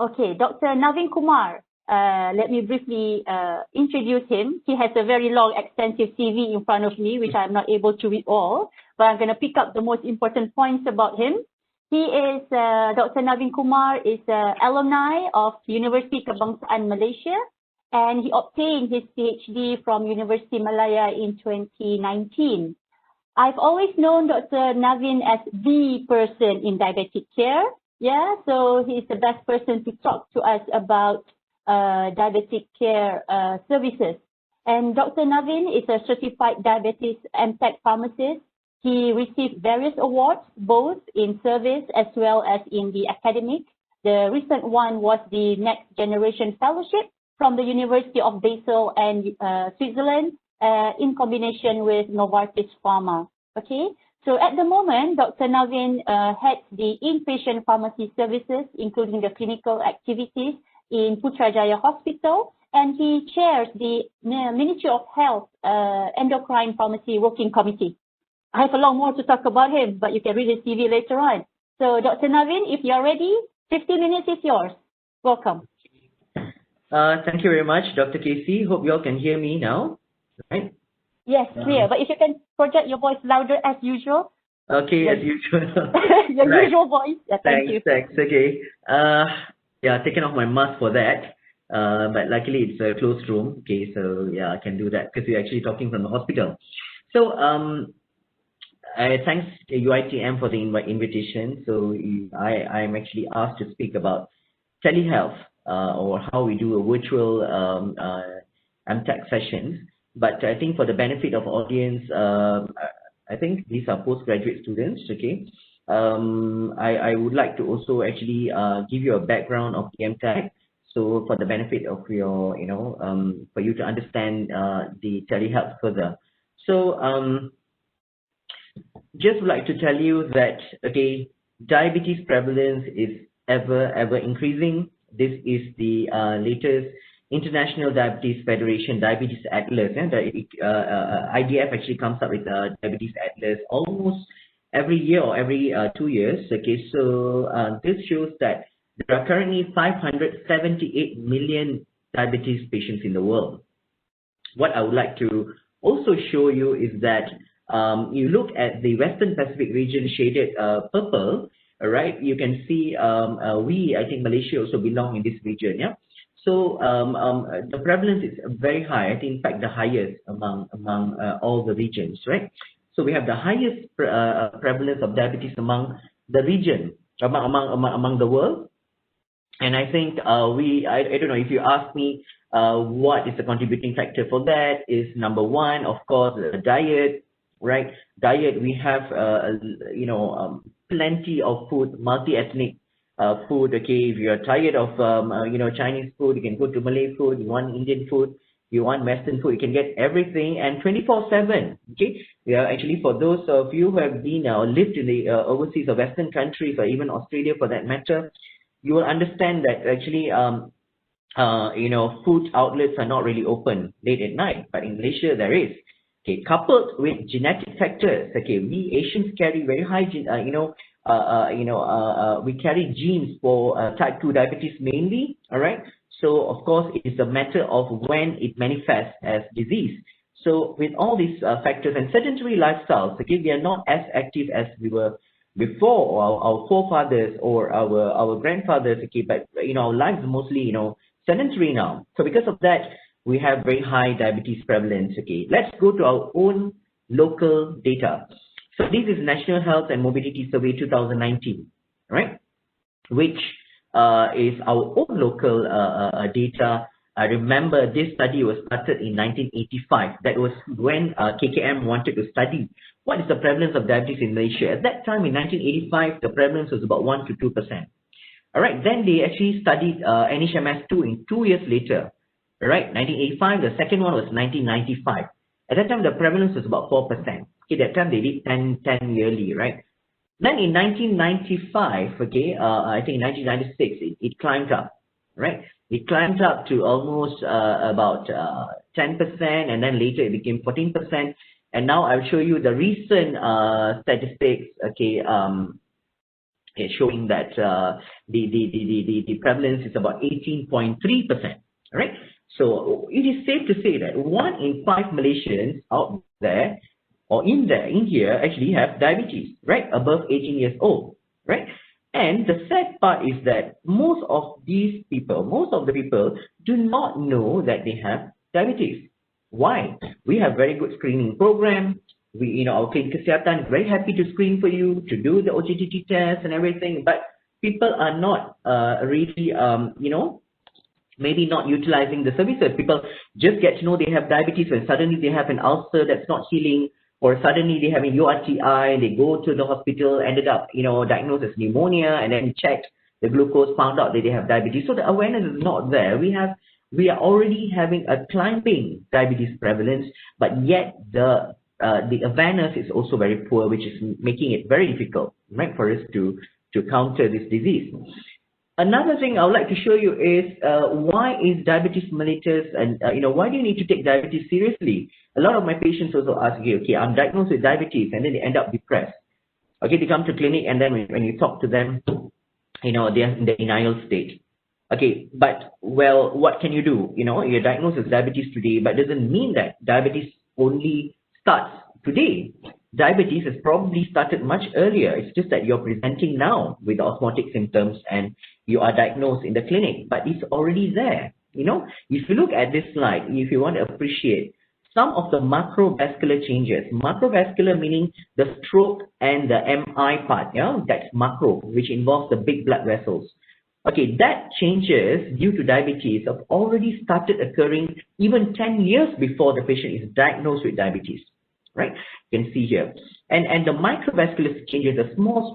Okay, Dr. Navin Kumar. Let me briefly introduce him. He has a very long, extensive CV in front of me, which I'm not able to read all, but I'm going to pick up the most important points about him. He is, Dr. Navin Kumar is an alumni of University Kebangsaan Malaysia, and he obtained his PhD from University Malaya in 2019. I've always known Dr. Navin as the person in diabetic care. Yeah, so he's the best person to talk to us about diabetic care services. And Dr. Navin is a certified diabetes MTAC pharmacist. He received various awards, both in service as well as in the academic. The recent one was the Next Generation Fellowship from the University of Basel and Switzerland in combination with Novartis Pharma. Okay, so at the moment, Dr. Navin heads the inpatient pharmacy services, including the clinical activities in Putrajaya Hospital, and he chairs the Ministry of Health Endocrine Pharmacy Working Committee. I have a lot more to talk about him, but you can read his CV later on. So, Dr. Navin, if you're ready, 15 minutes is yours. Welcome. Thank you very much, Dr. Casey. Hope you all can hear me now. Right? Yes, clear. But if you can project your voice louder as usual. Okay, as usual. Your right. Usual voice. Yeah, thank you. Thanks. Okay. Yeah, taking off my mask for that. But luckily it's a closed room. Okay, so yeah, I can do that because we're actually talking from the hospital. So thanks to UITM for the invitation. So I'm actually asked to speak about telehealth or how we do a virtual MTAC sessions. But I think for the benefit of audience, I think these are postgraduate students. Okay, I would like to also actually give you a background of the MTAC. So for the benefit of your, for you to understand the telehealth further. So just would like to tell you that, okay, diabetes prevalence is ever increasing. This is the latest International Diabetes Federation Diabetes Atlas. And the IDF actually comes up with Diabetes Atlas almost every year or every 2 years. Okay, so this shows that there are currently 578 million diabetes patients in the world. What I would like to also show you is that you look at the Western Pacific region shaded purple, right? You can see I think Malaysia also belong in this region, yeah. So the prevalence is very high. I think in fact the highest among all the regions, right? So we have the highest prevalence of diabetes among the region, among the world. And I think I don't know, if you ask me what is the contributing factor for that, is number one, of course, diet, right? Diet, we have plenty of food, multi-ethnic food. Okay, if you're tired of Chinese food, you can go to Malay food. You want Indian food, you want Western food, you can get everything, and 24/7. Okay, yeah, actually for those of you who have been or lived in the overseas or Western countries or even Australia for that matter, you will understand that actually food outlets are not really open late at night, but in Malaysia there is. Okay, coupled with genetic factors. Okay, we Asians carry very high we carry genes for type 2 diabetes mainly. All right, so of course it is a matter of when it manifests as disease. So with all these factors and sedentary lifestyles, okay, we are not as active as we were before, our forefathers or our grandfathers. Okay, but our lives are mostly sedentary now. So because of that, we have very high diabetes prevalence. Okay, let's go to our own local data. So this is National Health and Mobility Survey 2019, right? Which is our own local data. I remember this study was started in 1985. That was when KKM wanted to study what is the prevalence of diabetes in Malaysia. At that time in 1985, the prevalence was about 1 to 2%. All right, then they actually studied NHMS2 in 2 years later. All right, 1985, the second one was 1995. At that time, the prevalence was about 4%. Okay, that time they did 10 yearly, right? Then in 1995, okay, I think in 1996, it climbed up, right? It climbed up to almost about 10%, and then later it became 14%. And now I'll show you the recent statistics, okay, showing that the prevalence is about 18.3%. Right? So it is safe to say that 1 in 5 Malaysians out there or in here actually have diabetes, right? Above 18 years old, right? And the sad part is that most of the people do not know that they have diabetes. Why? We have very good screening program. Our clinic kesihatan is very happy to screen for you, to do the OGTT test and everything, but people are not really, maybe not utilizing the services. People just get to know they have diabetes when suddenly they have an ulcer that's not healing, or suddenly they have a URTI, they go to the hospital, ended up, diagnosed as pneumonia, and then checked the glucose, found out that they have diabetes. So the awareness is not there. We are already having a climbing diabetes prevalence, but yet the awareness is also very poor, which is making it very difficult, right, for us to counter this disease. Another thing I would like to show you is why is diabetes mellitus, and why do you need to take diabetes seriously? A lot of my patients also ask, okay, I'm diagnosed with diabetes, and then they end up depressed. Okay, they come to clinic, and then when you talk to them, they are in the denial state. Okay, but well, what can you do? You're diagnosed with diabetes today, but it doesn't mean that diabetes only starts today. Diabetes has probably started much earlier. It's just that you're presenting now with osmotic symptoms and you are diagnosed in the clinic, but it's already there. If you look at this slide, if you want to appreciate some of the macrovascular changes, macrovascular meaning the stroke and the MI part, that's macro, which involves the big blood vessels. Okay, that changes due to diabetes have already started occurring even 10 years before the patient is diagnosed with diabetes. Right, you can see here, and the microvascular changes, the small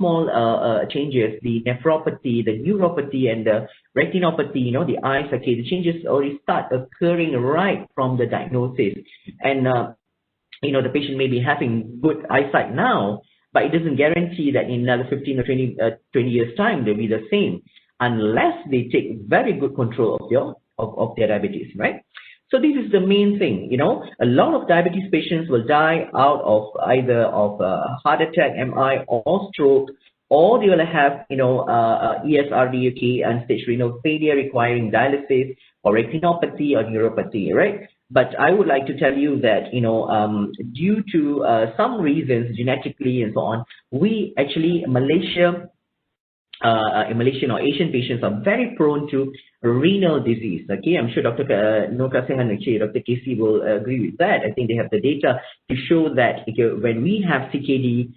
changes, the nephropathy, the neuropathy, and the retinopathy, the eyes. Okay, the changes already start occurring right from the diagnosis, and the patient may be having good eyesight now, but it doesn't guarantee that in another 15 or 20 years time they'll be the same, unless they take very good control of their diabetes, right? So this is the main thing, a lot of diabetes patients will die out of either of heart attack, MI, or stroke, or they will have, ESRD, okay, end-stage renal failure requiring dialysis, or retinopathy or neuropathy, right? But I would like to tell you that, due to some reasons, genetically and so on, we actually, Malaysian or Asian patients are very prone to renal disease. Okay, I'm sure Dr. Dr. Casey will agree with that. I think they have the data to show that when we have CKD,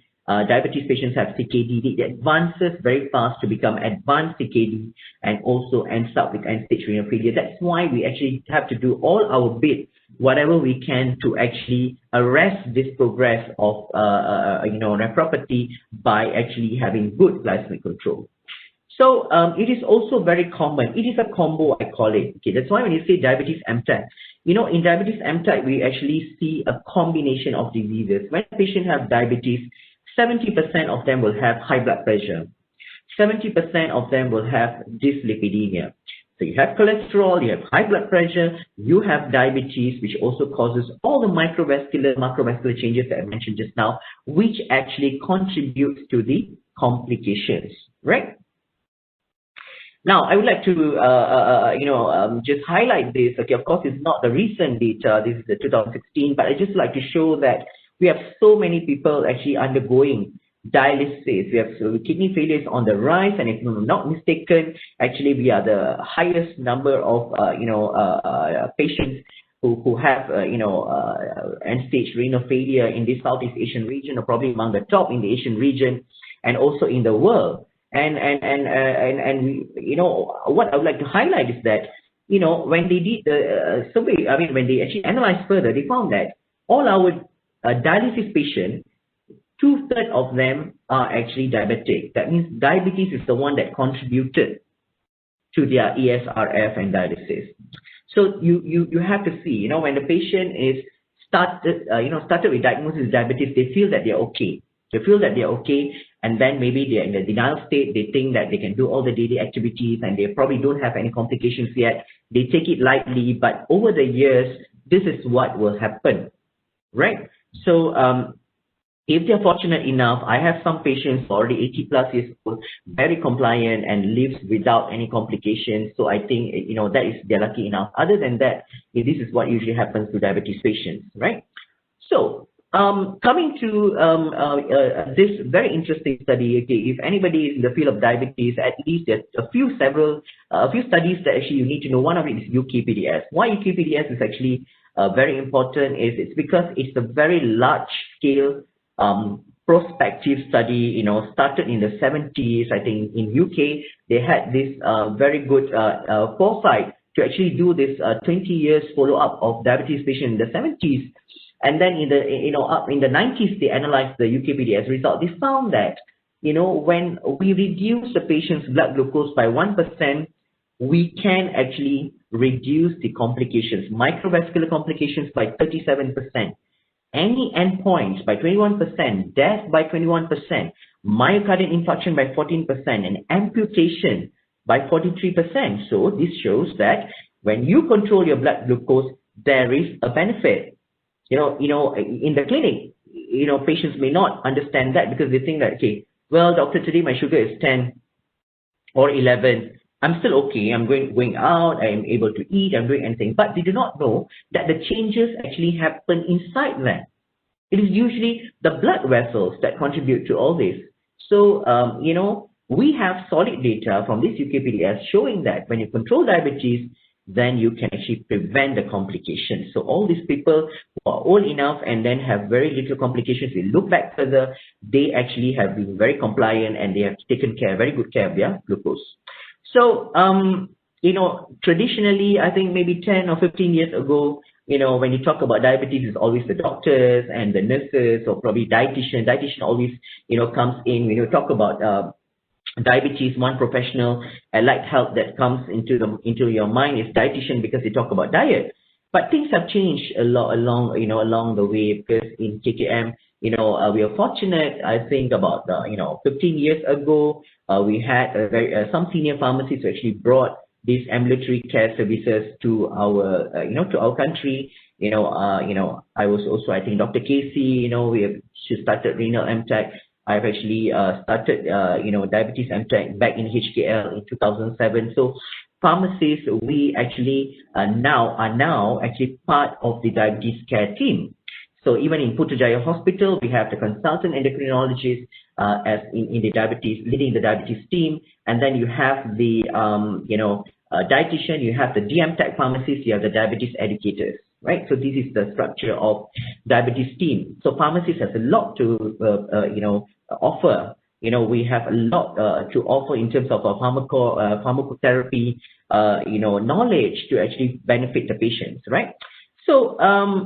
diabetes patients have CKD, it advances very fast to become advanced CKD and also ends up with end-stage renal failure. That's why we actually have to do all our bit, whatever we can, to actually arrest this progress of nephropathy by actually having good glycemic control. So it is also very common. It is a combo, I call it. Okay, that's why when you say diabetes MTAC, in diabetes MTAC, we actually see a combination of diseases. When patients have diabetes, 70% of them will have high blood pressure. 70% of them will have dyslipidemia. So you have cholesterol, you have high blood pressure, you have diabetes, which also causes all the macrovascular changes that I mentioned just now, which actually contributes to the complications, right? Now, I would like to, just highlight this. Okay, of course, it's not the recent data. This is the 2016, but I just like to show that we have so many people actually undergoing dialysis. We have kidney failures on the rise, and if I'm not mistaken, actually we are the highest number of patients who have end-stage renal failure in the Southeast Asian region, or probably among the top in the Asian region and also in the world. And what I would like to highlight is that when they did the survey, when they actually analyzed further, they found that all our dialysis patients, 2/3 of them are actually diabetic. That means diabetes is the one that contributed to their ESRF and dialysis. So you have to see, when the patient is started with diagnosis of diabetes, they feel that they're okay. They feel that they're okay, and then maybe they're in the denial state. They think that they can do all the daily activities, and they probably don't have any complications yet. They take it lightly, but over the years, this is what will happen, right? So if they're fortunate enough, I have some patients already 80 plus years old, very compliant and lives without any complications. So I think, that is, they're lucky enough. Other than that, this is what usually happens to diabetes patients, right? So coming to this very interesting study, okay, if anybody is in the field of diabetes, at least there's a few studies that actually you need to know. One of it is UKPDS. Why UKPDS is actually very important is it's because it's a very large scale prospective study, started in the 70s. I think in UK, they had this very good foresight to actually do this 20 years follow-up of diabetes patients in the 70s. And then in the, up in the 90s, they analyzed the UKPDS result. They found that, when we reduce the patient's blood glucose by 1%, we can actually reduce the complications, microvascular complications by 37%. Any endpoints by 21%, death by 21%, myocardial infarction by 14%, and amputation by 43%. So this shows that when you control your blood glucose, there is a benefit. In the clinic, patients may not understand that because they think that, okay, well, doctor, today my sugar is 10 or 11. I'm still okay. I'm going out. I'm able to eat. I'm doing anything. But they do not know that the changes actually happen inside them. It is usually the blood vessels that contribute to all this. So, we have solid data from this UKPDS showing that when you control diabetes, then you can actually prevent the complications. So all these people who are old enough and then have very little complications, we look back further, they actually have been very compliant and they have taken very good care of their glucose. So, traditionally, I think maybe 10 or 15 years ago, when you talk about diabetes, it's always the doctors and the nurses or probably dietitian. Dietitian always, comes in when you talk about diabetes. One professional allied health that comes into your mind is dietitian because they talk about diet. But things have changed a lot along the way, because in KKM, we are fortunate. I think about 15 years ago, we had some senior pharmacists who actually brought these ambulatory care services to our country. I was also, I think, Dr. Casey. She started renal MTAC. I've actually started, diabetes MTAC back in HKL in 2007. So pharmacists, we actually are now actually part of the diabetes care team. So even in Putrajaya Hospital, we have the consultant endocrinologist as in the diabetes, leading the diabetes team. And then you have the, dietitian, you have the DMTAC pharmacist, you have the diabetes educators. Right, so this is the structure of diabetes team. So pharmacist has a lot to offer. We have a lot to offer in terms of pharmacotherapy, knowledge to actually benefit the patients, right? So,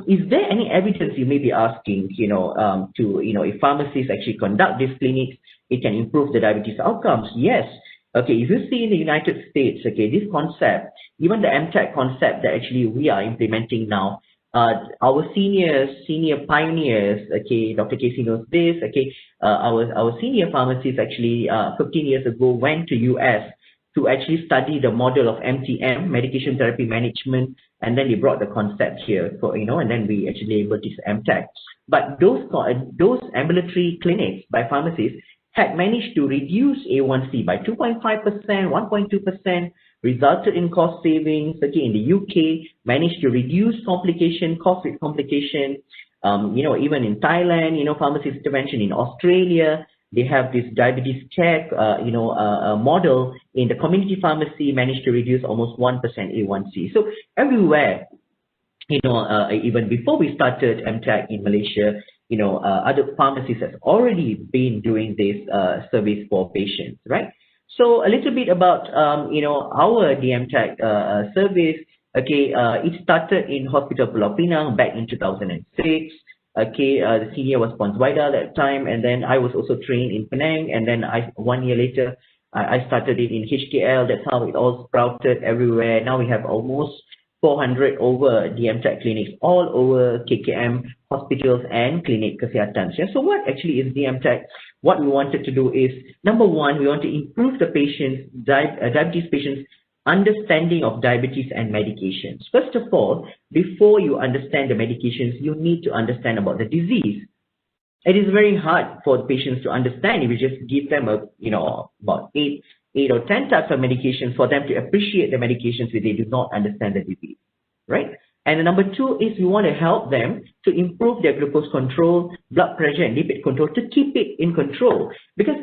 is there any evidence, you may be asking, if pharmacists actually conduct these clinics, it can improve the diabetes outcomes? Yes. Okay, if you see in the United States, okay, this concept, even the MTAC concept that actually we are implementing now, our senior pioneers, okay, Dr. Casey knows this, okay, our senior pharmacists actually 15 years ago went to US to actually study the model of MTM, medication therapy management, and then they brought the concept here for, and then we actually labeled this MTAC. But those ambulatory clinics by pharmacists had managed to reduce A1C by 2.5%, 1.2%, resulted in cost savings. Okay, in the UK, managed to reduce cost with complication. Even in Thailand, pharmacist intervention. In Australia, they have this diabetes care, model in the community pharmacy, managed to reduce almost 1% A1C. So everywhere, even before we started MTAC in Malaysia, other pharmacies have already been doing this service for patients, right? So a little bit about, our DMTAC service. Okay, it started in Hospital Pulau Pinang back in 2006. Okay, the senior was Pons Waida at that time, and then I was also trained in Penang, and then 1 year later, I started it in HKL. That's how it all sprouted everywhere. Now we have almost 400 over DMTAC clinics all over KKM hospitals and clinic kesihatan. So what actually is DMTAC? What we wanted to do is, number one, we want to improve the diabetes patients' understanding of diabetes and medications. First of all, before you understand the medications, you need to understand about the disease. it is very hard for the patients to understand if you just give them about eight or 10 types of medications for them to appreciate the medications if they do not understand the disease, right? And the number two is we want to help them to improve their glucose control, blood pressure, and lipid control to keep it in control. Because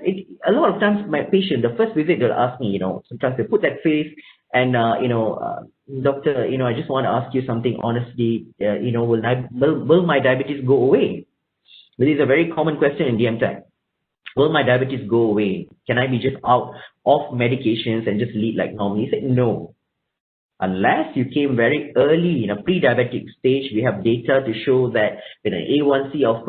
a lot of times my patient, the first visit, they'll ask me, sometimes they put that face and, doctor, I just want to ask you something honestly, will my diabetes go away? This is a very common question in DMTAC. Will my diabetes go away? Can I be just out of medications and just lead like normal? He said, no. Unless you came very early in a pre-diabetic stage, we have data to show that with an A1C of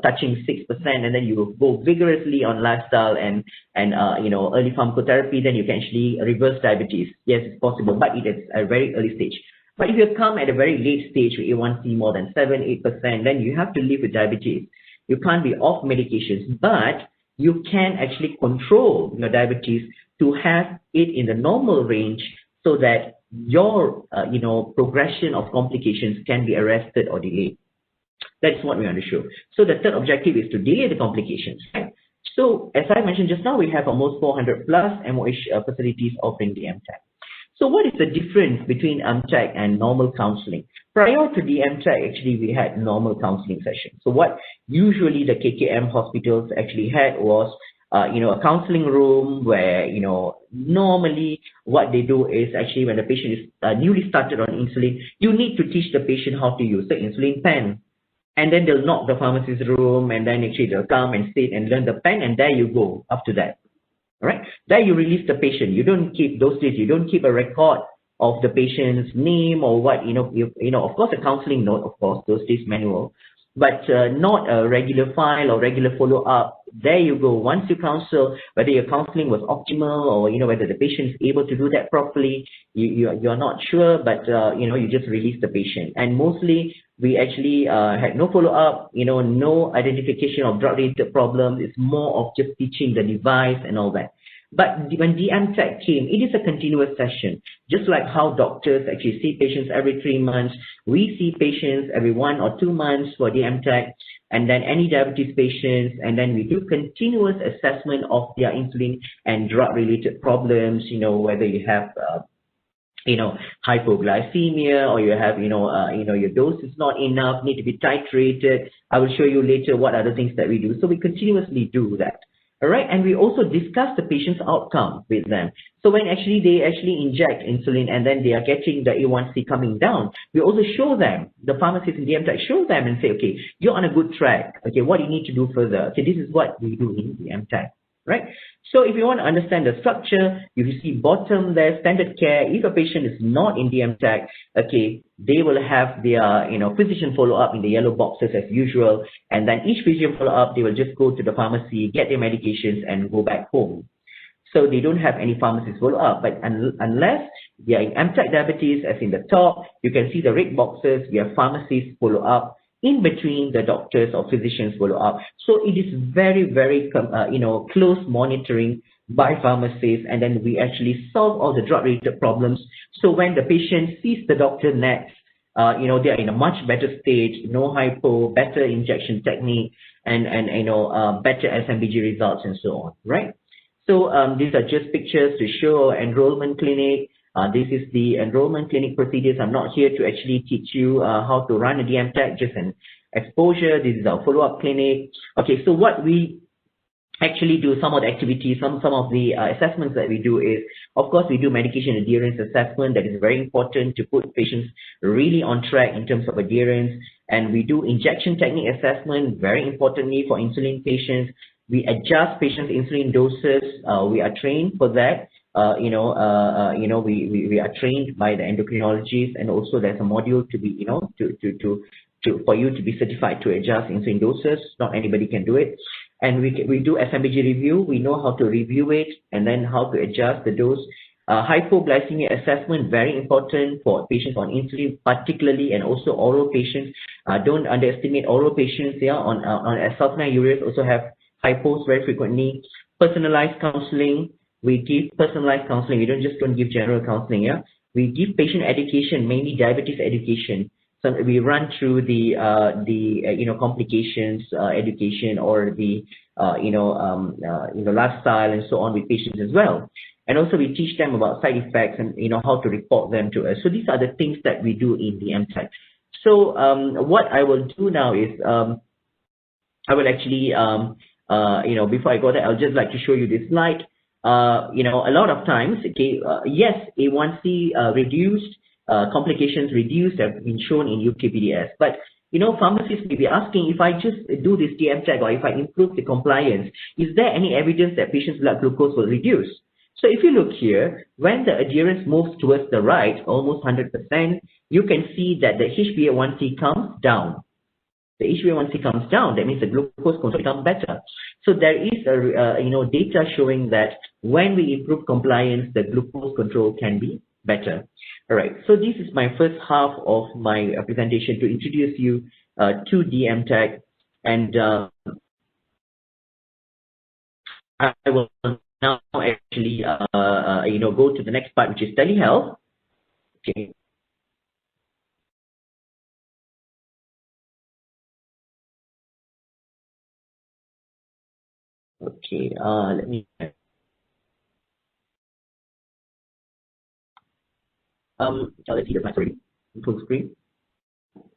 touching 6%, and then you go vigorously on lifestyle and early pharmacotherapy, then you can actually reverse diabetes. Yes, it's possible, but it is a very early stage. But if you come at a very late stage with A1C more than 7-8%, then you have to live with diabetes. You can't be off medications, but you can actually control your diabetes to have it in the normal range so that your progression of complications can be arrested or delayed. That's what we want to show. So the third objective is to delay the complications. Right? So as I mentioned just now, we have almost 400 plus MOH facilities offering the MTAC. So what is the difference between MTAC and normal counseling? Prior to the MTAC, actually, we had normal counseling sessions. So what usually the KKM hospitals actually had was, a counseling room where, normally what they do is actually when the patient is newly started on insulin, you need to teach the patient how to use the insulin pen. And then they'll knock the pharmacist room, and then actually they'll come and sit and learn the pen, and there you go after that. All right? There you release the patient. You don't keep those days. You don't keep a record of the patient's name or what, of course, a counseling note, of course, those days manual, but not a regular file or regular follow-up. There you go. Once you counsel, whether your counseling was optimal or, whether the patient is able to do that properly, you're not sure, but, you just release the patient. And mostly, we actually had no follow-up, no identification of drug-related problems. It's more of just teaching the device and all that. But when the MTAC came, it is a continuous session. Just like how doctors actually see patients every 3 months, we see patients every 1 or 2 months for the MTAC, and then any diabetes patients, and then we do continuous assessment of their insulin and drug-related problems, whether you have hypoglycemia, or you have, your dose is not enough, need to be titrated. I will show you later what other things that we do. So we continuously do that. All right, and we also discuss the patient's outcome with them. So when they inject insulin and then they are getting the A1C coming down, we also show them, the pharmacist in the MTAC show them and say, okay, you're on a good track. Okay, what do you need to do further? Okay, this is what we do in the MTAC. Right? So if you want to understand the structure, you see bottom there, standard care. If a patient is not in the MTAC, okay, they will have their physician follow-up in the yellow boxes as usual, and then each physician follow-up, they will just go to the pharmacy, get their medications, and go back home. So they don't have any pharmacist follow-up. But unless they are in MTAC diabetes, as in the top, you can see the red boxes, we have pharmacist follow-up in between the doctors or physicians follow-up. So it is very, very, close monitoring by pharmacists, and then we actually solve all the drug-related problems. So when the patient sees the doctor next, they are in a much better stage, no hypo, better injection technique, and better SMBG results and so on, right? So these are just pictures to show enrollment clinic. This is the enrollment clinic procedures. I'm not here to actually teach you how to run a DMTAC, just an exposure. This is our follow-up clinic. Okay, so what we actually do, some of the activities, some of the assessments that we do is, of course, we do medication adherence assessment. That is very important to put patients really on track in terms of adherence. And we do injection technique assessment, very importantly for insulin patients. We adjust patients' insulin doses. We are trained for that. We are trained by the endocrinologists, and also there's a module to be, for you to be certified to adjust insulin doses. Not anybody can do it. And we do SMBG review. We know how to review it and then how to adjust the dose. Hypoglycemia assessment, very important for patients on insulin, particularly, and also oral patients. Don't underestimate oral patients. Yeah, on sulfonylureas also have hypos very frequently. Personalized counseling. We give personalized counseling. We don't give general counseling. Yeah, we give patient education, mainly diabetes education. So we run through the complications, education, or the lifestyle and so on with patients as well. And also we teach them about side effects and how to report them to us. So these are the things that we do in the MTAC. So what I will do now is I will actually before I go there, I'll just like to show you this slide. A lot of times, okay, yes, A1C reduced, complications reduced have been shown in UKPDS, but pharmacists may be asking, if I just do this DMTAG or if I improve the compliance, is there any evidence that patients' blood glucose will reduce? So if you look here, when the adherence moves towards the right, almost 100%, you can see that the HbA1c comes down. The HbA1c comes down, that means the glucose control becomes better. So there is data showing that when we improve compliance, the glucose control can be better. All right, so this is my first half of my presentation to introduce you to DMTAG, and I will now actually go to the next part, which is telehealth. Okay. Okay, let me let's see the sorry, full screen.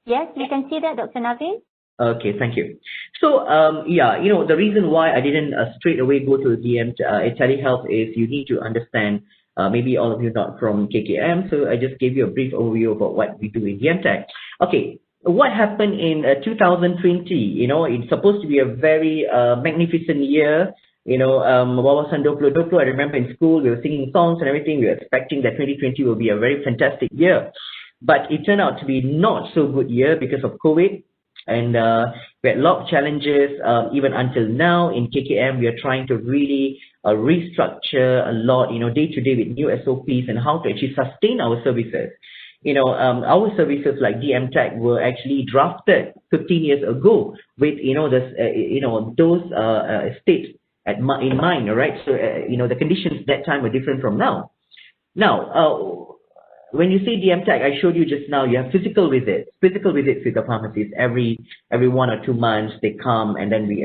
Yes, we can see that, Dr. Navin. Okay, thank you. So, the reason why I didn't straight away go to telehealth is you need to understand, maybe all of you not from KKM, so I just gave you a brief overview about what we do in DMTAG. Okay, what happened in 2020? It's supposed to be a very magnificent year. Wawasan 2020, I remember in school, we were singing songs and everything. We were expecting that 2020 will be a very fantastic year. But it turned out to be not so good year because of COVID. And we had a lot of challenges, even until now in KKM. We are trying to really restructure a lot, day to day with new SOPs and how to actually sustain our services. Our services like DMTAG were actually drafted 15 years ago with, those states in mind, all right? So, the conditions that time were different from now. Now, when you say DMTAG, I showed you just now, you have physical visits with the pharmacist every 1 or 2 months. They come and then we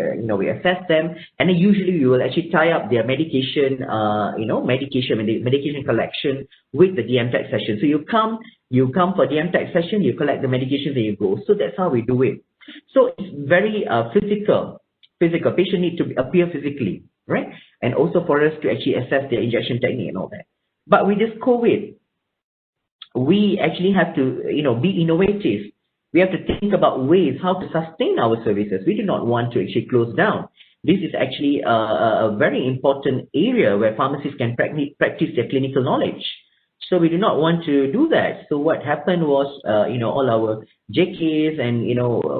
assess them, and then usually we will actually tie up their medication, medication collection with the DMTAG session. So you come for DMTAG session, you collect the medications, and you go. So that's how we do it. So it's very physical. Patient need to appear physically, right? And also for us to actually assess their injection technique and all that. But with this COVID, we actually have to, be innovative. We have to think about ways how to sustain our services. We do not want to actually close down. This is actually a very important area where pharmacists can practice their clinical knowledge. So we do not want to do that. So what happened was, all our JKs and,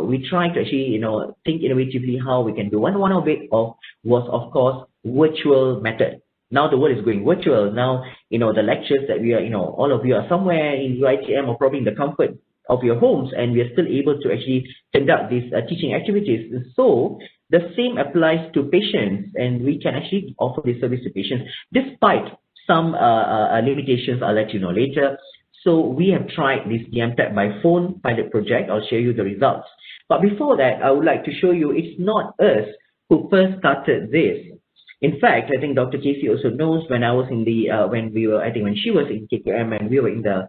we tried to actually, think innovatively how we can do. One of it was, of course, virtual method. Now the world is going virtual. Now, the lectures that we are, all of you are somewhere in UITM or probably in the comfort of your homes, and we are still able to actually conduct these teaching activities. So the same applies to patients, and we can actually offer this service to patients despite some limitations. I'll let you know later. So we have tried this DMTAG by phone pilot project. I'll show you the results. But before that, I would like to show you it's not us who first started this. In fact, I think Dr. Casey also knows when I was in the, when she was in KKM and we were in the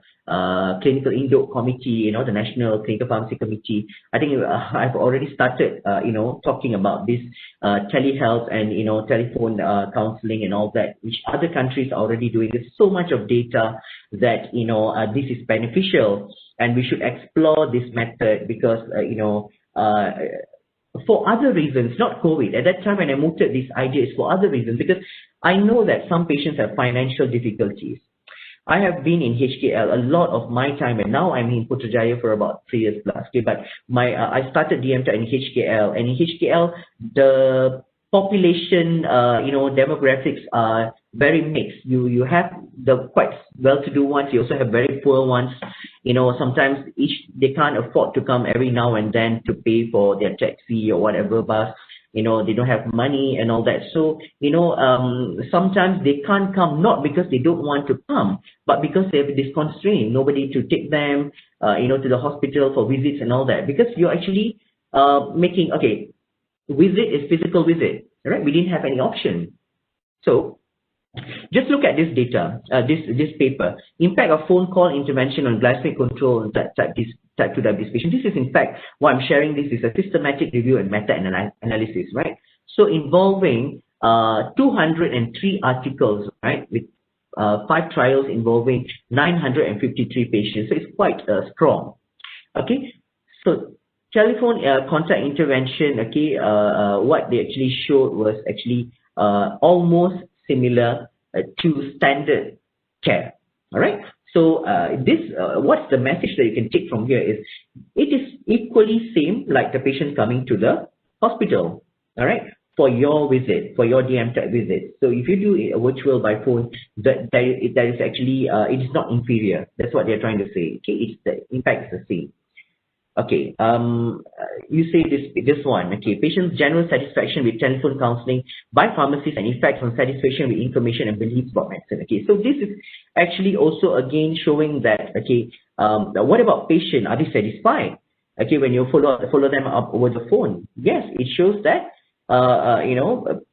clinical INDOC committee, the National Clinical Pharmacy Committee, I think I've already started, talking about this telehealth and, telephone counseling and all that, which other countries are already doing. There's so much of data that, this is beneficial, and we should explore this method because, for other reasons, not COVID. At that time when I mooted this idea, is for other reasons, because I know that some patients have financial difficulties. I have been in HKL a lot of my time, and now I'm in Putrajaya for about 3 years plus. Okay, but I started DMTAG in HKL, and in HKL the population, demographics are very mixed. You have the quite well-to-do ones. You also have very poor ones. Sometimes they can't afford to come every now and then to pay for their taxi or whatever bus. they don't have money and all that. So, sometimes they can't come, not because they don't want to come, but because they have this constraint, nobody to take them, to the hospital for visits and all that. Because you're actually making, visit is physical visit, right? We didn't have any option. So, just look at this data, this paper, impact of phone call intervention on glycemic control in type 2 diabetes patients. This is in fact, why I'm sharing this is a systematic review and meta-analysis, right? So involving 203 articles, right, with 5 trials involving 953 patients. So it's quite strong. Okay, so telephone contact intervention, what they actually showed was actually almost similar to standard care. All right. So what's the message that you can take from here is it is equally same like the patient coming to the hospital. All right. For your visit, for your DMTAC visit. So if you do a virtual by phone, that is actually it is not inferior. That's what they're trying to say. Okay, it's the impact is the same. Okay, you say this one, okay, patient's general satisfaction with telephone counseling by pharmacists and effects on satisfaction with information and beliefs about medicine. Okay, so this is actually also again showing that, okay, what about patient? Are they satisfied? Okay, when you follow them up over the phone, yes, it shows that,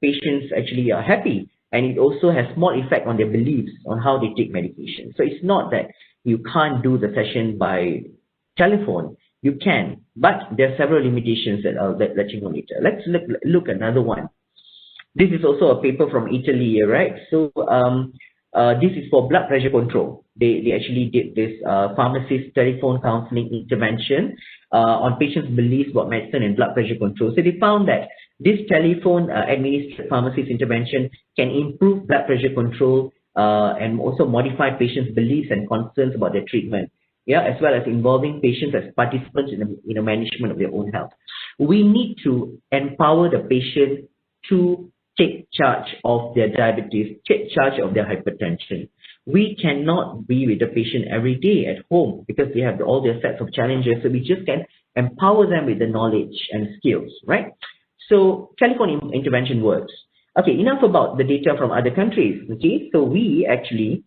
patients actually are happy, and it also has small effect on their beliefs on how they take medication. So it's not that you can't do the session by telephone. You can, but there are several limitations that I'll let you know later. Let's look at another one. This is also a paper from Italy, right? So this is for blood pressure control. They actually did this pharmacist telephone counseling intervention on patients' beliefs about medicine and blood pressure control. So they found that this telephone administered pharmacist intervention can improve blood pressure control and also modify patients' beliefs and concerns about their treatment. Yeah, as well as involving patients as participants in the management of their own health. We need to empower the patient to take charge of their diabetes, take charge of their hypertension. We cannot be with the patient every day at home because they have all their sets of challenges. So we just can empower them with the knowledge and skills, right? So telephone intervention works. Okay, enough about the data from other countries. Okay, so we actually,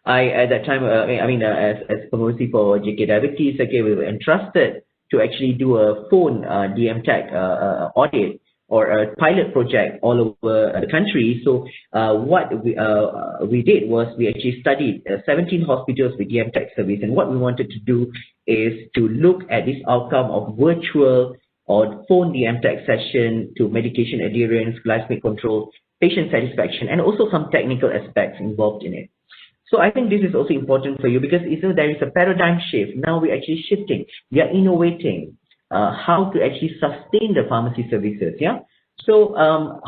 at that time, as Pharmacist for JK Diabetes, okay, we were entrusted to actually do a phone DMTAC audit or a pilot project all over the country. So what we did was we actually studied 17 hospitals with DMTAC service, and what we wanted to do is to look at this outcome of virtual or phone DMTAC session to medication adherence, glycemic control, patient satisfaction, and also some technical aspects involved in it. So I think this is also important for you because there is a paradigm shift. Now we're actually shifting. We are innovating how to actually sustain the pharmacy services. Yeah. So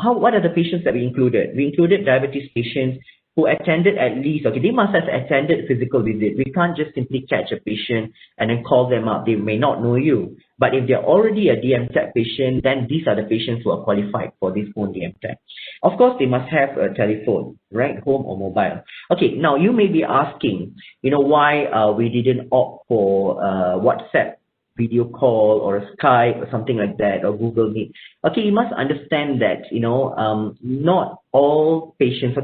what are the patients that we included? We included diabetes patients who attended at least, they must have attended physical visit. We can't just simply catch a patient and then call them up. They may not know you. But if they're already a DMTAC patient, then these are the patients who are qualified for this phone DMTAC. Of course, they must have a telephone, right, home or mobile. Okay, now you may be asking, why we didn't opt for WhatsApp video call or a Skype or something like that, or Google Meet. Okay, you must understand that, not all patients,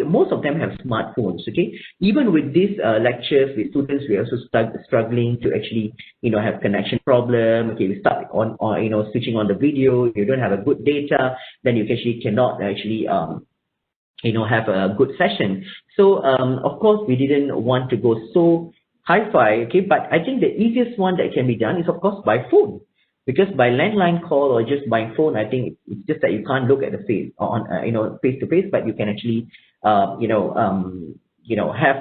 most of them have smartphones, okay? Even with these lectures with students, we are also struggling to actually, have connection problem. Okay, we start on switching on the video. You don't have a good data, then you actually cannot actually, have a good session. So, of course, we didn't want to go so hi-fi, okay, but I think the easiest one that can be done is, of course, by phone. Because by landline call or just by phone, I think it's just that you can't look at the face on, face to face, but you can actually, have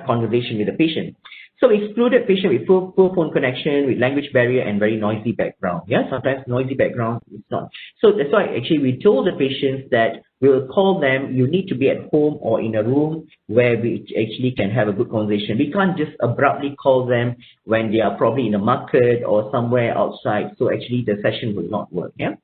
conversation with the patient. So we excluded patient with poor phone connection, with language barrier and very noisy background. Yeah, sometimes noisy background is not. So that's why actually we told the patients that we will call them, you need to be at home or in a room where we actually can have a good conversation. We can't just abruptly call them when they are probably in a market or somewhere outside. So actually the session will not work. Yeah.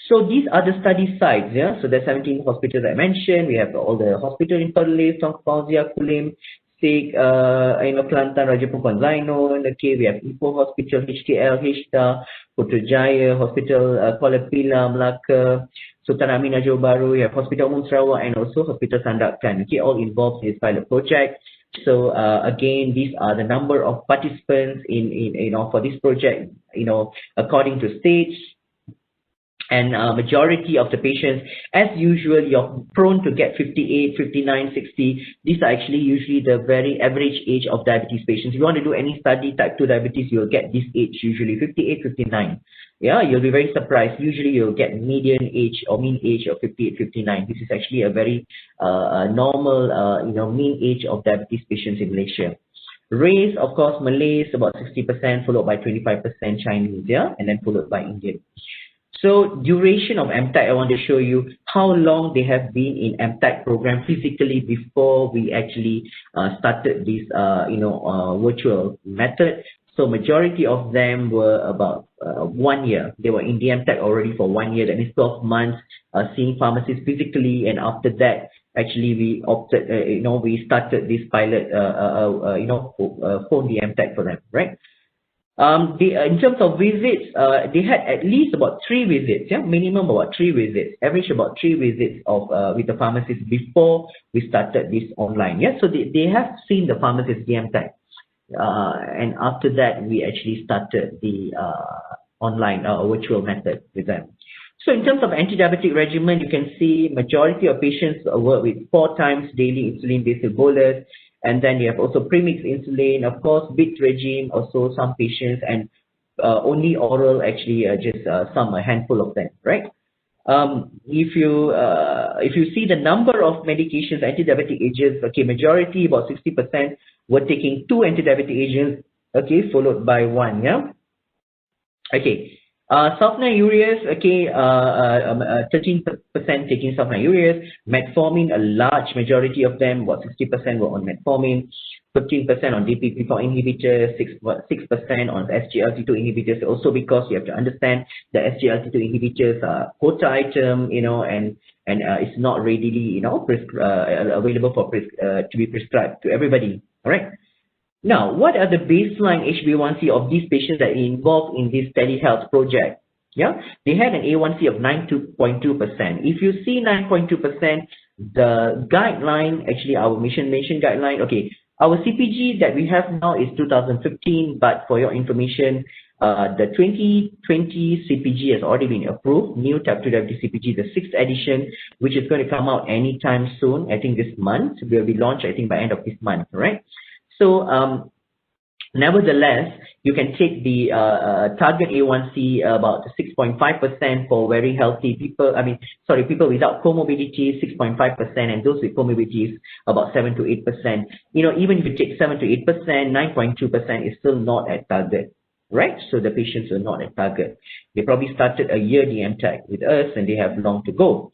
So these are the study sites. Yeah. So there's 17 hospitals I mentioned. We have all the hospital in Perlis, Tong Fauzia, Kulim, Sick, Kelantan Raja Perempuan Zainon. Okay, we have Ipoh Hospital, HKL, HTA, Putrajaya Hospital, Kuala Pilah, Melaka, Sultan Aminah Johor Bahru. We have Hospital Umum Sarawak and also Hospital Sandakan. Okay, all involved in this pilot project. So again, these are the number of participants in for this project. According to stage. And majority of the patients, as usual, you're prone to get 58, 59, 60. These are actually usually the very average age of diabetes patients. If you want to do any study, type 2 diabetes, you'll get this age usually, 58, 59. Yeah, you'll be very surprised. Usually you'll get median age or mean age of 58, 59. This is actually a very normal, mean age of diabetes patients in Malaysia. Race, of course, Malays, about 60%, followed by 25% Chinese, yeah, and then followed by Indian. So duration of MTAC, I want to show you how long they have been in MTAC program physically before we actually started this, virtual method. So majority of them were about 1 year. They were in the MTAC already for 1 year. That means 12 months seeing pharmacists physically, and after that, actually we opted, we started this pilot, phone the MTAC for them, right? In terms of visits, they had at least about 3 visits, yeah, minimum about 3 visits, average about 3 visits of with the pharmacist before we started this online. Yeah, so they have seen the pharmacist DMTAC, and after that we actually started the online virtual method with them. So in terms of anti-diabetic regimen, you can see majority of patients work with 4 times daily insulin basal bolus. And then you have also premixed insulin, of course, BIT regime, also some patients, and only oral, actually, just a handful of them, right? If you see the number of medications, anti-diabetic agents, okay, majority, about 60%, were taking 2 anti-diabetic agents, okay, followed by 1, yeah? Okay. Sulfonylureas, okay, 13% taking sulfonylureas. Metformin, a large majority of them, about 60% were on metformin, 15% on DPP-4 inhibitors, 6% on SGLT2 inhibitors. Also, because you have to understand the SGLT2 inhibitors are quota item, and it's not readily, available for to be prescribed to everybody. All right. Now, what are the baseline HbA1c of these patients that are involved in this telehealth project? Yeah, they had an A1C of 9.2%. If you see 9.2%, the guideline, actually our mission guideline, okay, our CPG that we have now is 2015, but for your information, the 2020 CPG has already been approved, new type 2 diabetes CPG, the 6th edition, which is going to come out anytime soon. I think this month, will be launched, I think, by end of this month, right? So, nevertheless, you can take the target A1C about 6.5% for very healthy people. People without comorbidity, 6.5%, and those with comorbidities, about 7 to 8%. Even if you take 7 to 8%, 9.2% is still not at target, right? So the patients are not at target. They probably started a year the MTAC with us, and they have long to go.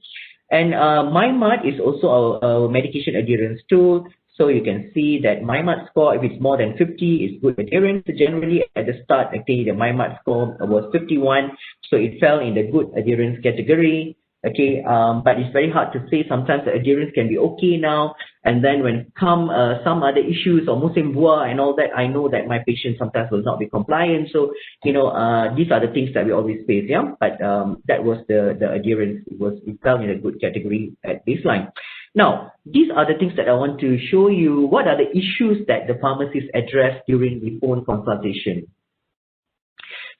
And MyMart is also our medication adherence tool. So you can see that MyMart score, if it's more than 50, is good adherence. Generally, at the start, I think the MyMart score was 51, so it fell in the good adherence category. Okay, but it's very hard to say. Sometimes the adherence can be okay now, and then when come some other issues or musim buah and all that, I know that my patients sometimes will not be compliant. So these are the things that we always face. Yeah, but that was the adherence. It fell in a good category at baseline. Now, these are the things that I want to show you. What are the issues that the pharmacists address during the phone consultation?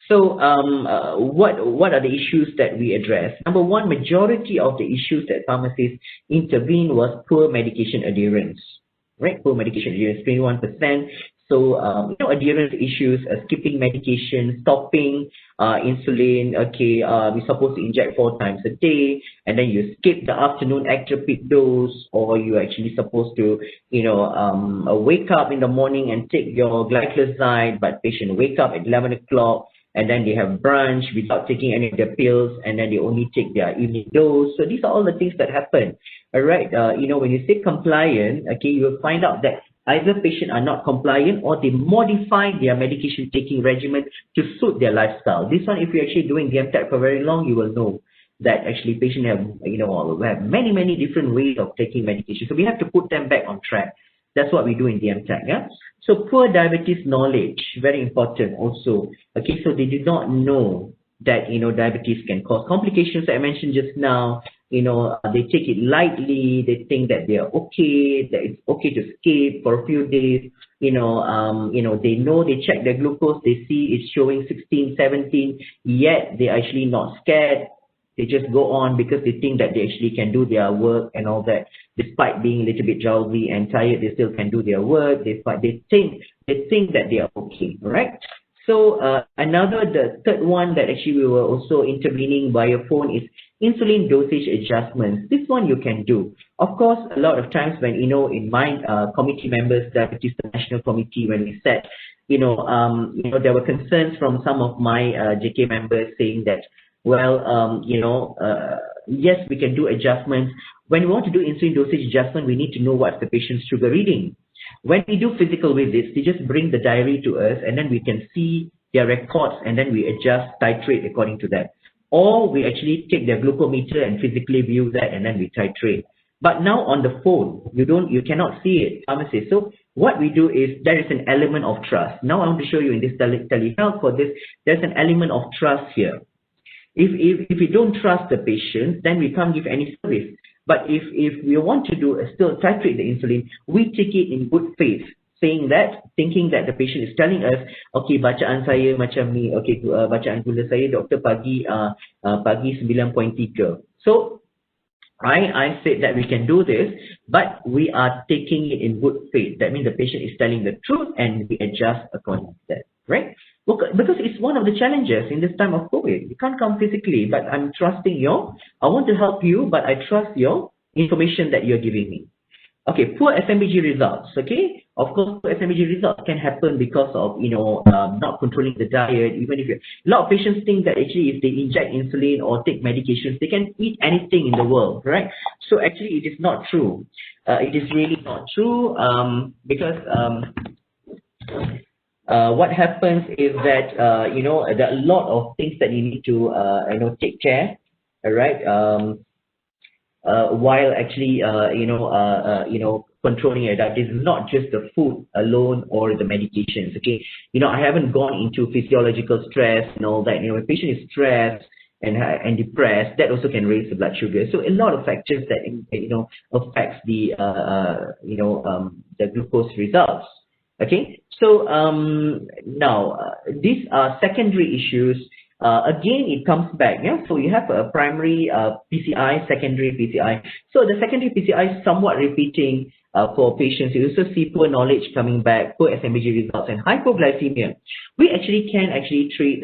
So, what are the issues that we address? Number one, majority of the issues that pharmacists intervened was poor medication adherence, right? Poor medication adherence, 21%. So, adherence issues, skipping medication, stopping insulin. Okay, we're supposed to inject 4 times a day, and then you skip the afternoon extra peak dose, or you're actually supposed to, wake up in the morning and take your glycoside, but patient wake up at 11 o'clock, and then they have brunch without taking any of their pills, and then they only take their evening dose. So these are all the things that happen. All right, when you say compliant, okay, you will find out that either patients are not compliant or they modify their medication taking regimen to suit their lifestyle. This one, if you're actually doing the MTAC for very long, you will know that actually patients have, have many different ways of taking medication. So we have to put them back on track. That's what we do in the MTAC. Yeah. So poor diabetes knowledge, very important also. Okay, so they do not know that diabetes can cause complications. I mentioned just now. They take it lightly. They think that they are okay, that it's okay to skip for a few days. They check their glucose, they see it's showing 16, 17, yet they're actually not scared. They just go on because they think that they actually can do their work and all that. Despite being a little bit drowsy and tired, they still can do their work. They think that they are okay, right? So the third one that actually we were also intervening via phone is insulin dosage adjustments. This one you can do. Of course, a lot of times when, in my committee members, Diabetes National Committee, when we said, there were concerns from some of my JK members saying that, yes, we can do adjustments. When we want to do insulin dosage adjustment, we need to know what's the patient's sugar reading. When we do physical visits, they just bring the diary to us and then we can see their records and then we adjust, titrate according to that. Or we actually take their glucometer and physically view that and then we titrate. But now on the phone, you cannot see it, pharmacist. So what we do is there is an element of trust. Now I want to show you in this telehealth for this, there's an element of trust here. If we don't trust the patient, then we can't give any service. But if we want to still titrate the insulin, we take it in good faith, thinking that the patient is telling us, okay, bacaan saya macam ni, okay, bacaan gula saya doktor pagi 9.3. So I said that we can do this, but we are taking it in good faith. That means the patient is telling the truth and we adjust according to that, right? Because it's one of the challenges in this time of COVID. You can't come physically, but I'm trusting you. I want to help you, but I trust your information that you're giving me. Okay, poor SMBG results. Okay, of course, poor SMBG results can happen because of not controlling the diet. Even if a lot of patients think that actually if they inject insulin or take medications, they can eat anything in the world, right? So actually, it is not true. It is really not true because what happens is that there are a lot of things that you need to take care, all right? While actually controlling your diet. Is not just the food alone or the medications. Okay, I haven't gone into physiological stress and all that. When a patient is stressed and depressed, that also can raise the blood sugar. So a lot of factors that affects the glucose results. Okay, so now these are secondary issues. Again, it comes back. Yeah, so you have a primary PCI, secondary PCI. So the secondary PCI is somewhat repeating for patients. You also see poor knowledge coming back, poor SMBG results, and hypoglycemia. We actually can treat,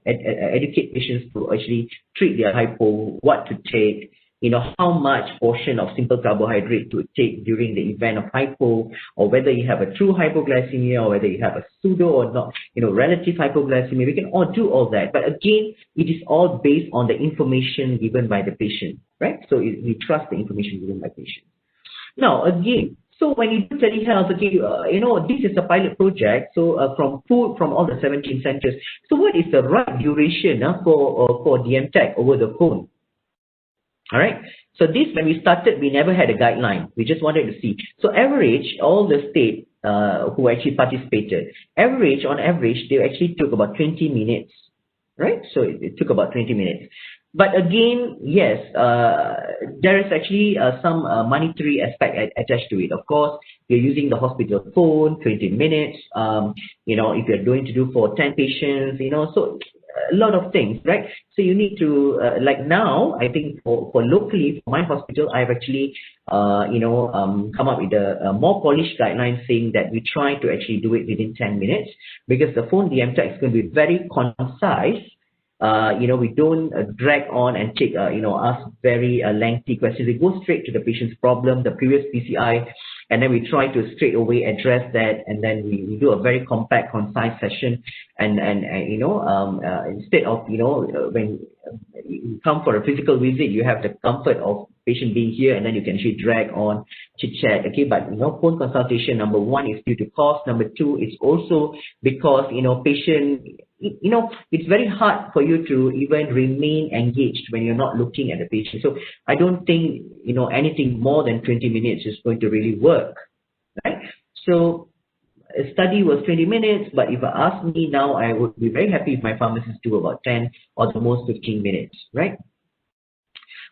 educate patients to actually treat their hypo, what to take. How much portion of simple carbohydrate to take during the event of hypo, or whether you have a true hypoglycemia or whether you have a pseudo or not, relative hypoglycemia. We can all do all that. But again, it is all based on the information given by the patient, right? So we trust the information given by patient. Now, again, so when you do telehealth, okay, this is a pilot project. So from all the 17 centers. So what is the right duration for the MTAC over the phone? All right. So this, when we started, we never had a guideline. We just wanted to see. So average, all the state who actually participated, on average, they actually took about 20 minutes, right? So it took about 20 minutes. But again, yes, there is actually some monetary aspect attached to it. Of course, you're using the hospital phone, 20 minutes, if you're going to do for 10 patients, so a lot of things, right? So you need to, like now, I think for locally, for my hospital, I've actually, come up with a more polished guideline saying that we try to actually do it within 10 minutes because the phone DMTAC is going to be very concise. We don't drag on and take, ask very lengthy questions. We go straight to the patient's problem, the previous PCI, and then we try to straight away address that, and then we do a very compact, concise session, and instead of, when you come for a physical visit, you have the comfort of patient being here, and then you can actually drag on, chit chat. Okay, but phone consultation, number one, is due to cost. Number two, is also because patient, it's very hard for you to even remain engaged when you're not looking at the patient. So I don't think anything more than 20 minutes is going to really work, right? So a study was 20 minutes, but if I ask me now, I would be very happy if my pharmacist do about 10 or the most 15 minutes, right?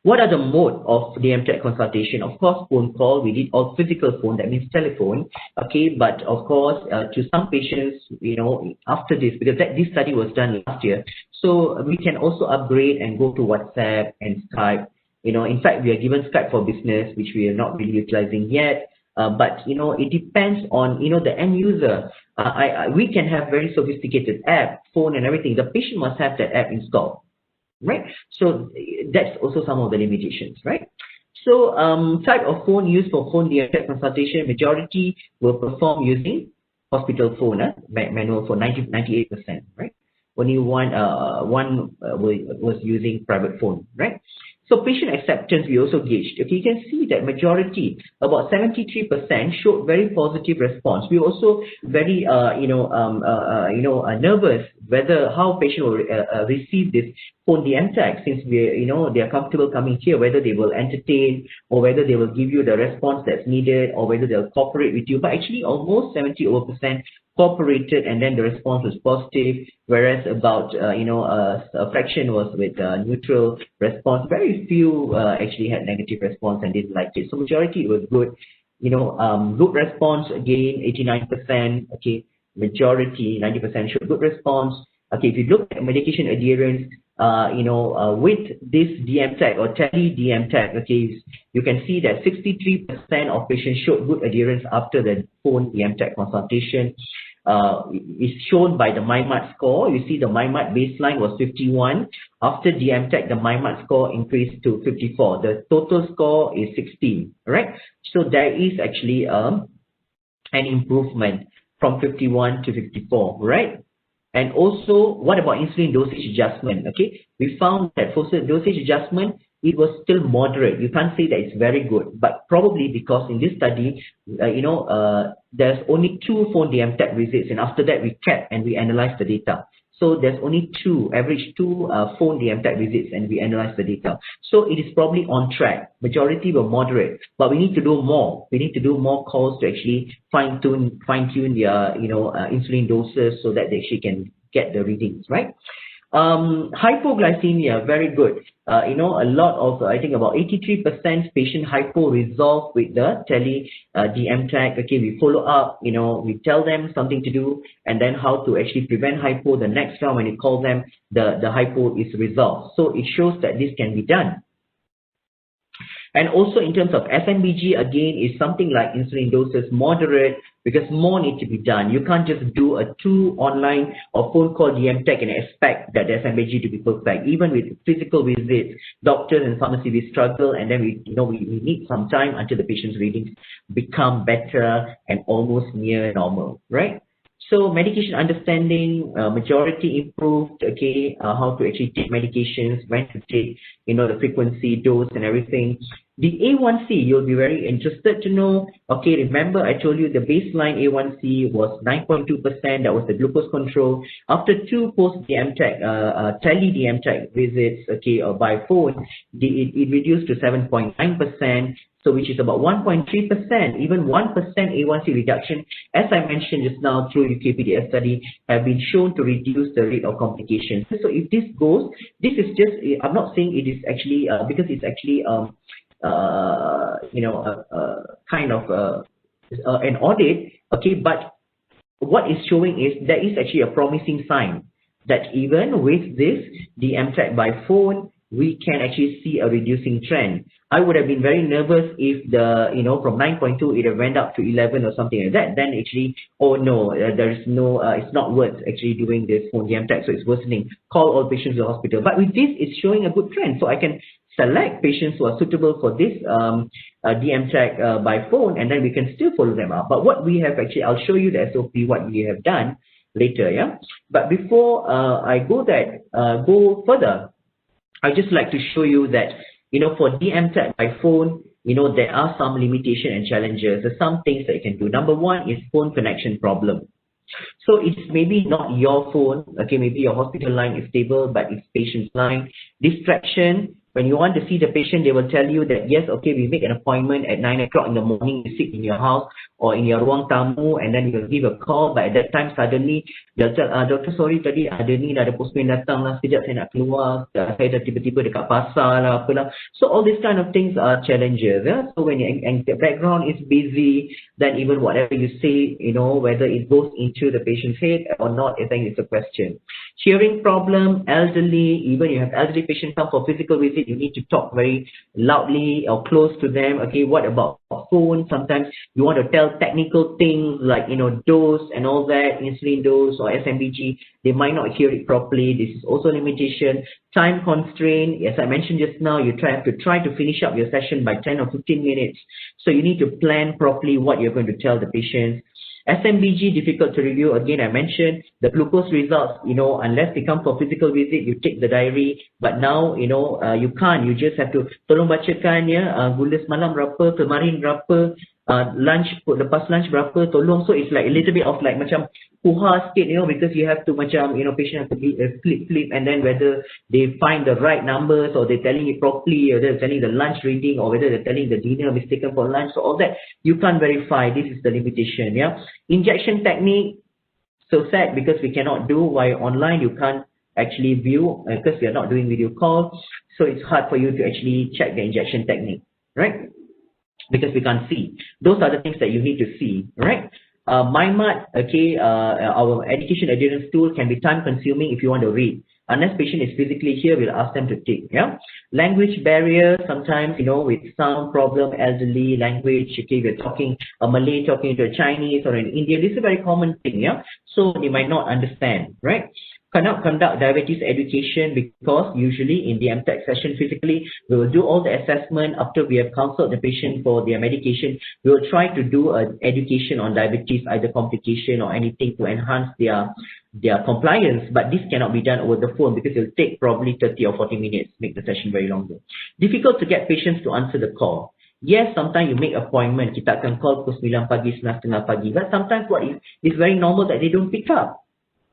What are the mode of the MTAC consultation? Of course, phone call. We did all physical phone, that means telephone. Okay, but of course, to some patients, after this, because this study was done last year, so we can also upgrade and go to WhatsApp and Skype. In fact, we are given Skype for Business, which we are not really utilizing yet. But it depends on the end user. We can have very sophisticated app, phone, and everything. The patient must have that app installed, right? So that's also some of the limitations, right? So type of phone used for phone DMTAC consultation, majority will perform using hospital phone, manual for 98%, right? Only one was using private phone, right? So patient acceptance, we also gauged. Okay, you can see that majority, about 73%, showed very positive response. We also very, nervous whether how patient will receive this phone DMTAC, since they are comfortable coming here, whether they will entertain or whether they will give you the response that's needed or whether they'll cooperate with you. But actually, almost 70% cooperated, and then the response was positive, whereas about a fraction was with neutral response. Very few actually had negative response and didn't like it. So majority was good. Good response again, 89%. Okay, majority 90% showed good response. Okay, if you look at medication adherence, with this DMTAC or tele DMTAC, okay, you can see that 63% of patients showed good adherence after the phone DMTAC consultation. Is shown by the MyMart score. You see the MyMart baseline was 51. After DMTAC, the MyMart score increased to 54. The total score is 16, right? So there is actually an improvement from 51 to 54, right? And also, what about insulin dosage adjustment? Okay, we found that for dosage adjustment, it was still moderate. You can't say that it's very good, but probably because in this study, there's only 2 phone DMTAC visits, and after that we kept and we analyzed the data. So there's only average two phone DMTAC visits, and we analyzed the data. So it is probably on track. Majority were moderate, but we need to do more. We need to do more calls to actually fine tune their insulin doses so that they actually can get the readings, right? Hypoglycemia, very good. A lot of, I think about 83% patient hypo resolved with the DMTAC. Okay, we follow up, we tell them something to do, and then how to actually prevent hypo. The next round when you call them, the hypo is resolved. So it shows that this can be done. And also in terms of SMBG, again, is something like insulin doses, moderate, because more need to be done. You can't just do a 2 online or phone call DMTAC and expect that the SMBG to be perfect. Even with physical visits, doctors and pharmacy, we struggle, and then we need some time until the patient's readings become better and almost near normal, right? So medication understanding, majority improved, okay, how to actually take medications, when to take, the frequency, dose, and everything. The A1C, you'll be very interested to know. Okay, remember I told you the baseline A1C was 9.2%. That was the glucose control. After 2 post-DMTAC, tele-DMTAC visits, okay, or by phone, it reduced to 7.9%. So which is about 1.3%, even 1% A1C reduction, as I mentioned just now through UKPDS study, have been shown to reduce the rate of complications. So if this goes, this is just, I'm not saying it is actually, because it's actually, kind of an audit, okay, but what is showing is there is actually a promising sign that even with this DMTAC by phone, we can actually see a reducing trend. I would have been very nervous if from 9.2 it went up to 11 or something like that. Then actually, oh no, there is no, it's not worth actually doing this phone DMTAC, so it's worsening. Call all patients to the hospital. But with this, it's showing a good trend. So I can select patients who are suitable for this DMTAC by phone, and then we can still follow them up. But what we have actually, I'll show you the SOP, what we have done later, yeah. But before I go further, I'd just like to show you that, for MTAC by phone, there are some limitations and challenges. There's some things that you can do. Number one is phone connection problem. So it's maybe not your phone, okay, maybe your hospital line is stable, but it's patient's line. Distraction, when you want to see the patient, they will tell you that, yes, okay, we make an appointment at 9 o'clock in the morning, you sit in your house or in your ruang tamu, and then you'll give a call, but at that time, suddenly, they'll tell, Doctor, sorry, tadi ada ni, ada postman datang lah, sekejap saya nak keluar, saya dah tiba-tiba dekat pasar lah, apalah. So all these kind of things are challenges. Yeah? So when the background is busy, then even whatever you say, whether it goes into the patient's head or not, I think it's a question. Hearing problem, elderly, even you have elderly patients come for physical visit, you need to talk very loudly or close to them. Okay, what about phone? Sometimes you want to tell technical things like, dose and all that, insulin dose or SMBG, they might not hear it properly. This is also a limitation. Time constraint, as I mentioned just now, you have to try to finish up your session by 10 or 15 minutes. So you need to plan properly what you're going to tell the patients. SMBG, difficult to review. Again, I mentioned the glucose results, unless they come for physical visit, you take the diary. But now, you can't. You just have to tolong bacakan ya, gula semalam berapa, kemarin berapa, lunch, lepas lunch berapa, tolong. So it's like a little bit of like macam puha sikit, because you have to macam, patient have to be flip, and then whether they find the right numbers or they're telling it properly, or they're telling the lunch reading, or whether they're telling the dinner mistaken for lunch. So all that, you can't verify. This is the limitation, yeah. Injection technique, so sad because we cannot do while online, you can't actually view because we are not doing video call. So it's hard for you to actually check the injection technique, right? Because we can't see. Those are the things that you need to see, right? MyMat, okay, our education adherence tool can be time consuming if you want to read. Unless patient is physically here, we'll ask them to take, yeah. Language barrier, sometimes, with sound problem, elderly language, okay, we're talking a Malay talking to a Chinese or an Indian, this is a very common thing, yeah. So they might not understand, right? Cannot conduct diabetes education because usually in the MTAC session physically, we will do all the assessment after we have counseled the patient for their medication. We will try to do an education on diabetes, either complication or anything to enhance their compliance, but this cannot be done over the phone because it will take probably 30 or 40 minutes, make the session very longer. Difficult to get patients to answer the call. Yes, sometimes you make appointment, kita akan call pukul 9 pagi, 9:30 pagi, but sometimes it's very normal that they don't pick up.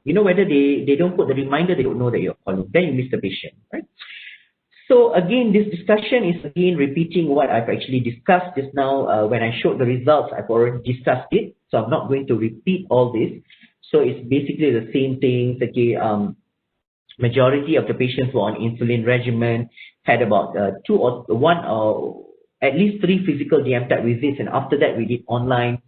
Whether they don't put the reminder, they don't know that you're calling. Then you miss the patient, right? So again, this discussion is again repeating what I've actually discussed just now. When I showed the results, I've already discussed it. So I'm not going to repeat all this. So it's basically the same things. Okay, majority of the patients were on insulin regimen, had about at least 3 physical DMTAC visits, and after that we did online.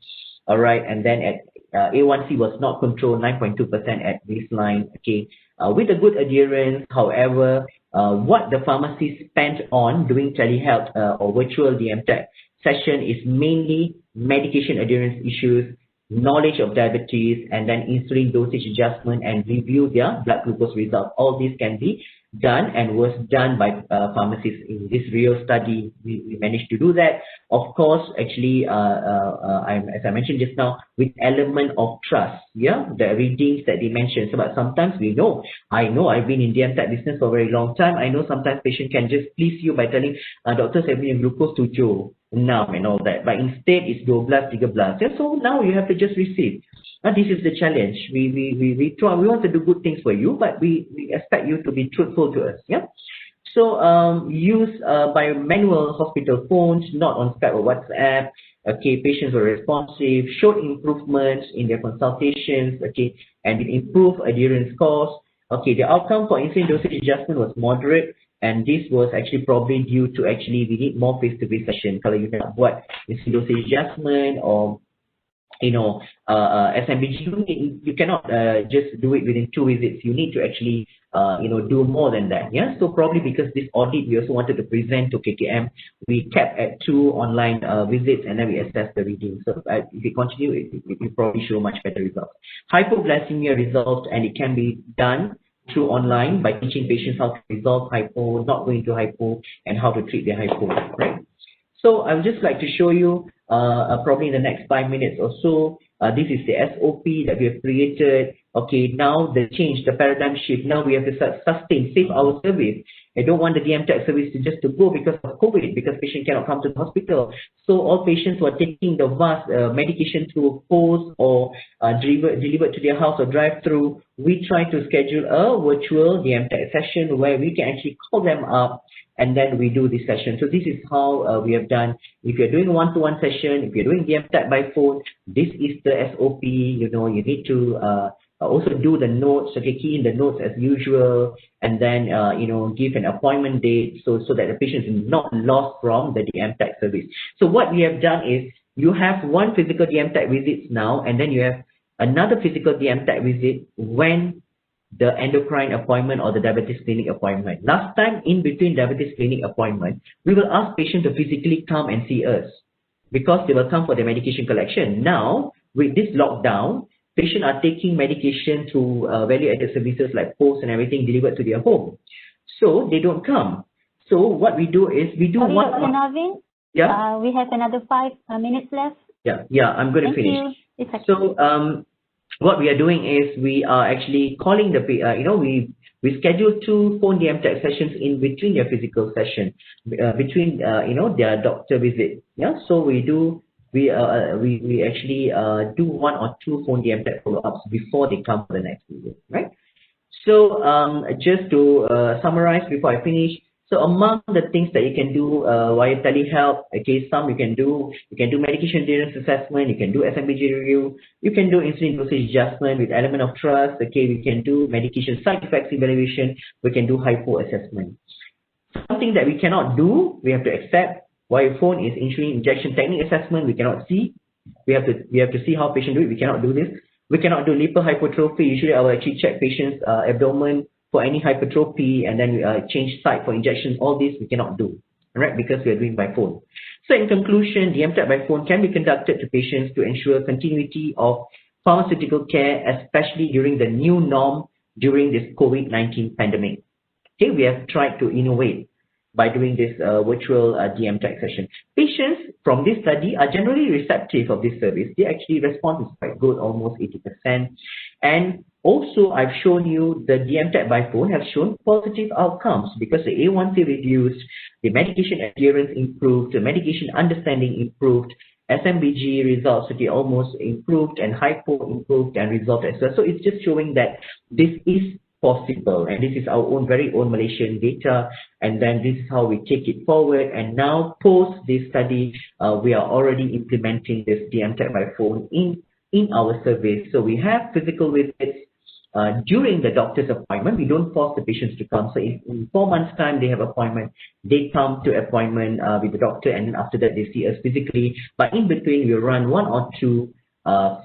All right, and then at A1C was not controlled, 9.2% at baseline. Okay, with a good adherence. However, what the pharmacist spent on doing telehealth or virtual DMTAC session is mainly medication adherence issues, knowledge of diabetes, and then insulin dosage adjustment and review their blood glucose results. All these can be done and was done by pharmacists in this real study. We managed to do that. Of course, actually, as I mentioned just now, with element of trust, yeah, the readings that they mentioned. So, but sometimes I know I've been in DMTAC business for a very long time. I know sometimes patient can just please you by telling, doctor, saya punya glucose 7, 6 and all that. But instead, it's 12, 13. Yeah, so now you have to just receive. This is the challenge. We try. We want to do good things for you, but we expect you to be truthful to us. Yeah. So use by manual hospital phones, not on Skype or WhatsApp. Okay, patients were responsive, showed improvements in their consultations. Okay, and it improved adherence scores. Okay, the outcome for insulin dosage adjustment was moderate. And this was actually probably due to we need more face-to-face session. Kalau you nak buat insulin dosage adjustment or SMBG, you cannot just do it within 2 visits. You need to actually do more than that. Yeah. So probably because this audit we also wanted to present to KKM, we kept at 2 online visits and then we assessed the reading. So if we continue, it will probably show much better results. Hypoglycemia resolved, and it can be done through online by teaching patients how to resolve hypo, not going to hypo, and how to treat their hypo, right? So I would just like to show you probably in the next 5 minutes or so, this is the SOP that we have created. okay, now the change, the paradigm shift, now we have to sustain, save our service. I don't want the DMTAC service to go because of COVID, because patient cannot come to the hospital. So all patients who are taking the vast medication through post or delivered to their house or drive-through, we try to schedule a virtual DMTAC session where we can actually call them up and then we do this session. So this is how we have done. If you're doing one-to-one session, if you're doing DMTAC by phone, this is the SOP. You know, you need to also do the notes, okay, key in the notes as usual, and then you know, give an appointment date so that the patient is not lost from the DMTAC service. So what we have done is you have one physical DMTAC visit now, and then you have another physical DMTAC visit when the endocrine appointment or the diabetes clinic appointment. Last time, in between diabetes clinic appointment, we will ask patients to physically come and see us because they will come for their medication collection. Now, with this lockdown, patients are taking medication through value-added services like post and everything delivered to their home. So they don't come. So what we do is we do one. Dr. Navin, yeah. We have another 5 minutes left. Yeah, I'm going to finish. Thank you. So what we are doing is we are actually calling the, we schedule 2 phone DMTAC sessions in between their physical session, between, their doctor visit. Yeah, so we actually do 1 or 2 phone DMTAC follow-ups before they come for the next visit, right? So just to summarize before I finish, so among the things that you can do via telehealth, okay, some you can do medication adherence assessment, you can do SMBG review, you can do insulin dosage adjustment with element of trust, okay, we can do medication side effects evaluation, we can do hypo assessment. Something that we cannot do, we have to accept via phone is insulin injection technique assessment. We cannot see. We have to see how patient do it. We cannot do this. We cannot do lipohypertrophy. Usually I will actually check patient's abdomen for any hypertrophy and then change site for injection. All this we cannot do, right? Because we are doing by phone. So in conclusion, DMTAC by phone can be conducted to patients to ensure continuity of pharmaceutical care, especially during the new norm during this COVID-19 pandemic. Okay, we have tried to innovate by doing this virtual DMTAC session. Patients from this study are generally receptive of this service. The actually response is quite good, almost 80%. And also, I've shown you the DMTAC by phone has shown positive outcomes because the A1C reduced, the medication adherence improved, the medication understanding improved, SMBG results almost improved, and hypo improved and resolved as well. So it's just showing that this is possible, and this is our own very own Malaysian data, and then this is how we take it forward. And now post this study, we are already implementing this DMTAC by phone in our service. So we have physical visits during the doctor's appointment. We don't force the patients to come. So if in 4 months time they have appointment, they come to appointment with the doctor, and then after that they see us physically. But in between we run 1 or 2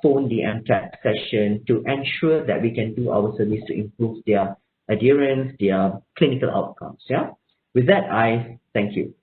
phone DMTAC session to ensure that we can do our service to improve their adherence, their clinical outcomes. Yeah. With that, I thank you.